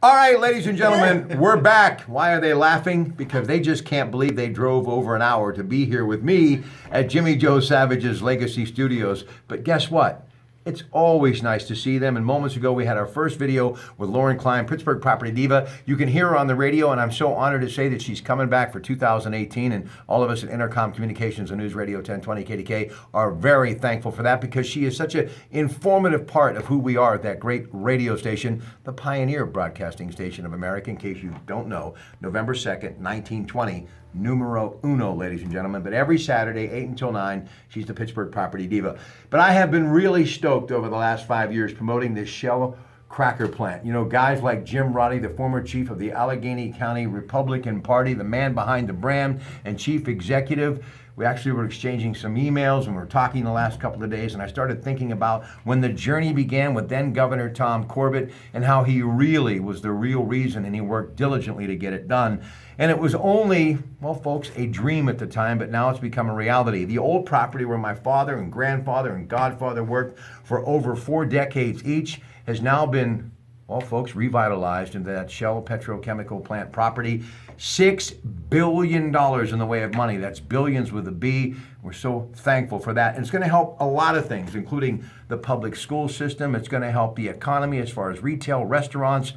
All right, ladies and gentlemen, we're back. Why are they laughing? Because they just can't believe they drove over an hour to be here with me at Jimmy Joe Savage's Legacy Studios. But guess what? It's always nice to see them. And moments ago, we had our first video with Lauren Klein, Pittsburgh Property Diva. You can hear her on the radio, and I'm so honored to say that she's coming back for 2018. And all of us at Intercom Communications and News Radio 1020 KDK are very thankful for that because she is such an informative part of who we are at that great radio station, the pioneer broadcasting station of America, in case you don't know, November 2nd, 1920. Numero uno, ladies and gentlemen. But every Saturday, 8 until 9, she's the Pittsburgh Property Diva. But I have been really stoked over the last 5 years promoting this shell cracker plant. You know, guys like Jim Roddy, the former chief of the Allegheny County Republican Party, the man behind the brand and chief executive. We actually were exchanging some emails and we were talking the last couple of days, and I started thinking about when the journey began with then Governor Tom Corbett and how he really was the real reason, and he worked diligently to get it done. And it was only, well, folks, a dream at the time, but now it's become a reality. The old property where my father and grandfather and godfather worked for over 4 decades each has now been, well, folks, revitalized into that Shell petrochemical plant property. $6 billion in the way of money. That's billions with a B. We're so thankful for that. And it's going to help a lot of things, including the public school system. It's going to help the economy as far as retail, restaurants,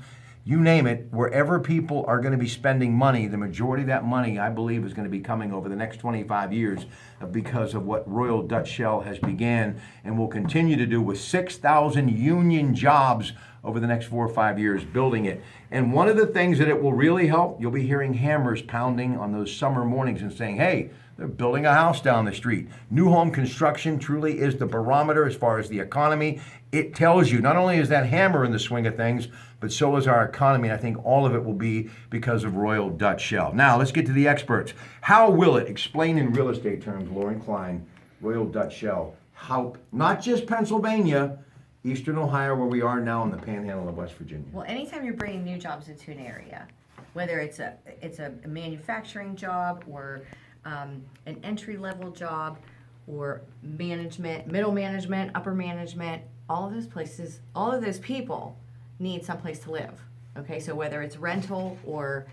you name it. Wherever people are going to be spending money, the majority of that money, I believe, is going to be coming over the next 25 years because of what Royal Dutch Shell has began and will continue to do with 6,000 union jobs over the next 4 or 5 years building it. And one of the things that it will really help, you'll be hearing hammers pounding on those summer mornings and saying, hey, they're building a house down the street. New home construction truly is the barometer as far as the economy. It tells you not only is that hammer in the swing of things, but so is our economy. And I think all of it will be because of Royal Dutch Shell. Now, let's get to the experts. How will it, explain in real estate terms, Lauren Klein, Royal Dutch Shell, help not just Pennsylvania, Eastern Ohio, where we are now in the panhandle of West Virginia? Well, anytime you're bringing new jobs into an area, whether it's a manufacturing job or an entry-level job or management, middle management, upper management, all of those places, all of those people need someplace to live. Okay, so whether it's rental or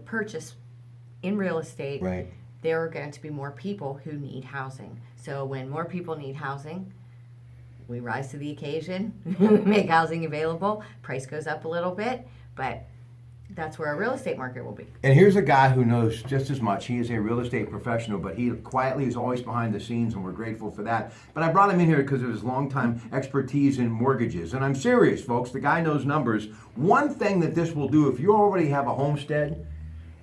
purchase in real estate, right, there are going to be more people who need housing. So when more people need housing, we rise to the occasion, make housing available, price goes up a little bit, but that's where our real estate market will be. And here's a guy who knows just as much. He is a real estate professional, but he quietly is always behind the scenes, and we're grateful for that. But I brought him in here because of his longtime expertise in mortgages. And I'm serious, folks. The guy knows numbers. One thing that this will do, if you already have a homestead,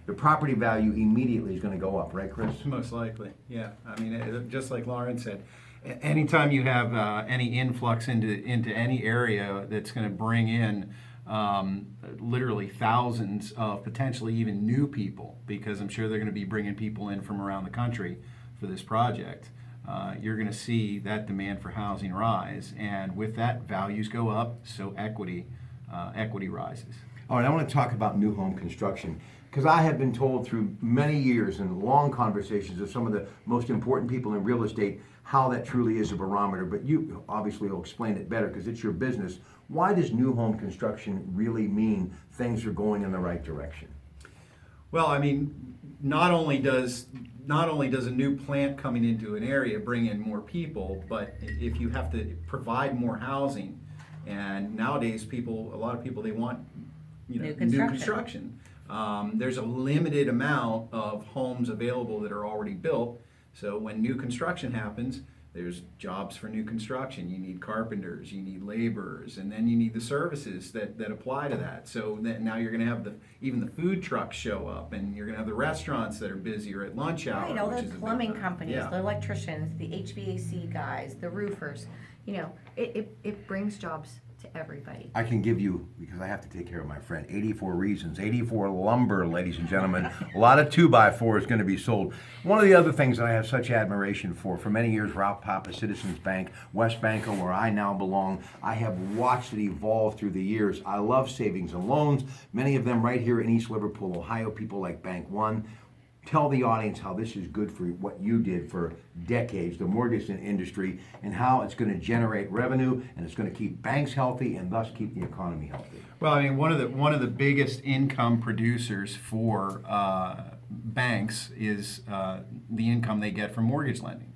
the property value immediately is going to go up, right, Chris? Most likely, yeah. I mean, just like Lauren said, anytime you have any influx into any area that's going to bring in literally thousands of potentially even new people, because I'm sure they're going to be bringing people in from around the country for this project, you're going to see that demand for housing rise. And with that, values go up, so equity rises. All right, I want to talk about new home construction, because I have been told through many years and long conversations of some of the most important people in real estate how that truly is a barometer. But you obviously will explain it better because it's your business. Why does new home construction really mean things are going in the right direction? Well, I mean, not only does a new plant coming into an area bring in more people, but if you have to provide more housing, and nowadays a lot of people, they want new construction. There's a limited amount of homes available that are already built. So when new construction happens, there's jobs for new construction. You need carpenters, you need laborers, and then you need the services that apply to that. So that now you're going to have even the food trucks show up, and you're going to have the restaurants that are busier at lunch hour. Right, all the plumbing companies, yeah, the electricians, the HVAC guys, the roofers. It brings jobs to everybody. I can give you, because I have to take care of my friend, 84 reasons, 84 lumber, ladies and gentlemen. A lot of 2x4 is going to be sold. One of the other things that I have such admiration for many years, Ralph Papa, Citizens Bank, West Banco, where I now belong, I have watched it evolve through the years. I love savings and loans, many of them right here in East Liverpool, Ohio, people like Bank One. Tell the audience how this is good for what you did for decades, the mortgage industry, and how it's going to generate revenue and it's going to keep banks healthy and thus keep the economy healthy. Well, I mean, one of the biggest income producers for banks is the income they get from mortgage lending.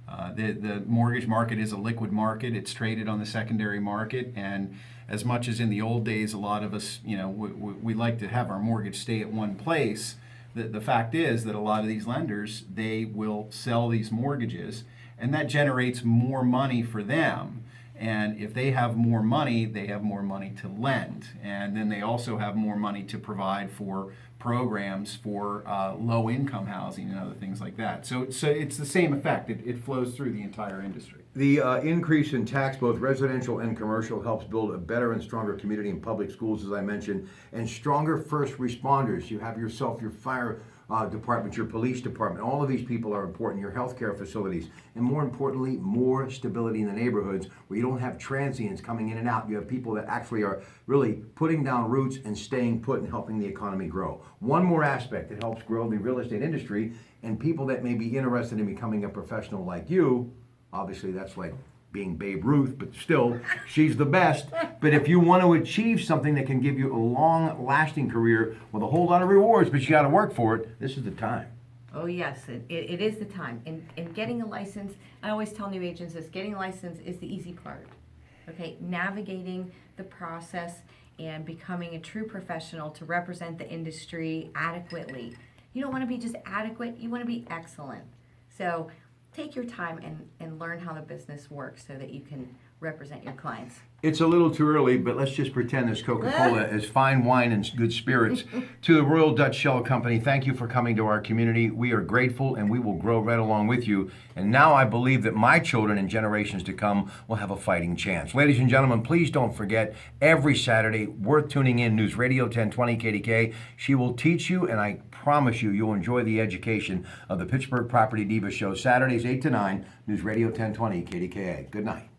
The mortgage market is a liquid market. It's traded on the secondary market, and as much as in the old days, a lot of us, we like to have our mortgage stay at one place. The fact is that a lot of these lenders, they will sell these mortgages, and that generates more money for them. And if they have more money, they have more money to lend. And then they also have more money to provide for programs for low-income housing and other things like that. So it's the same effect. It flows through the entire industry. The increase in tax, both residential and commercial, helps build a better and stronger community in public schools, as I mentioned, and stronger first responders. You have yourself, your fire department, your police department. All of these people are important, your healthcare facilities, and more importantly, more stability in the neighborhoods where you don't have transients coming in and out. You have people that actually are really putting down roots and staying put and helping the economy grow. One more aspect that helps grow the real estate industry, and people that may be interested in becoming a professional like you, obviously that's like being Babe Ruth, but still, she's the best. But if you want to achieve something that can give you a long-lasting career with a whole lot of rewards, but you got to work for it, this is the time. Oh yes, it is the time. And getting a license, I always tell new agents this, getting a license is the easy part. Okay, navigating the process and becoming a true professional to represent the industry adequately. You don't want to be just adequate, you want to be excellent. So take your time and learn how the business works so that you can represent your clients. It's a little too early, but let's just pretend this Coca-Cola is fine wine and good spirits. To the Royal Dutch Shell Company, thank you for coming to our community. We are grateful and we will grow right along with you. And now I believe that my children and generations to come will have a fighting chance. Ladies and gentlemen, please don't forget, every Saturday, worth tuning in, News Radio 1020 KDK. She will teach you, and I promise you, you'll enjoy the education of the Pittsburgh Property Diva Show, Saturdays 8 to 9, News Radio 1020 KDKA. Good night.